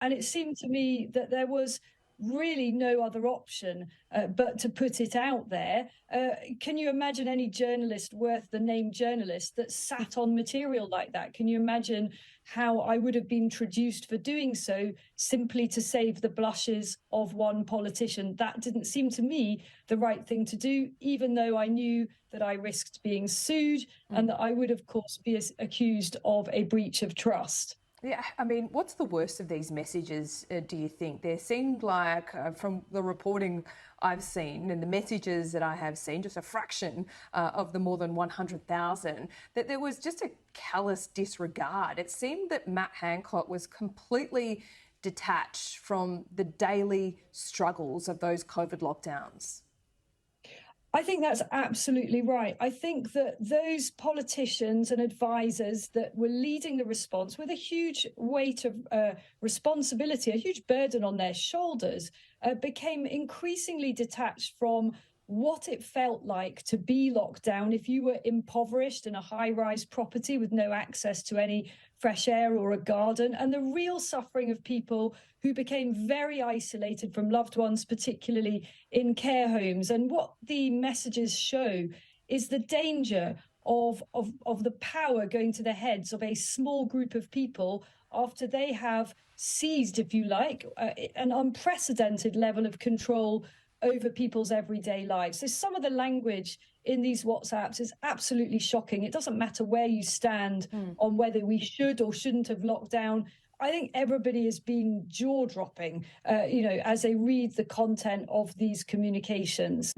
And it seemed to me that there was really no other option but to put it out there. Can you imagine any journalist worth the name journalist that sat on material like that? Can you imagine how I would have been traduced for doing so simply to save the blushes of one politician? That didn't seem to me the right thing to do, even though I knew that I risked being sued and that I would, of course, be accused of a breach of trust. Yeah, I mean, what's the worst of these messages, do you think? There seemed like, from the reporting I've seen and the messages that I have seen, just a fraction of the more than 100,000, that there was just a callous disregard. It seemed that Matt Hancock was completely detached from the daily struggles of those COVID lockdowns. I think that's absolutely right. I think that those politicians and advisors that were leading the response with a huge weight of responsibility, a huge burden on their shoulders, became increasingly detached from what it felt like to be locked down if you were impoverished in a high-rise property with no access to any fresh air or a garden, and the real suffering of people who became very isolated from loved ones, particularly in care homes. And what the messages show is the danger of the power going to the heads of a small group of people after they have seized, if you like, an unprecedented level of control over people's everyday lives. So some of the language in these WhatsApps is absolutely shocking. It doesn't matter where you stand on whether we should or shouldn't have locked down. I think everybody is being jaw-dropping, as they read the content of these communications.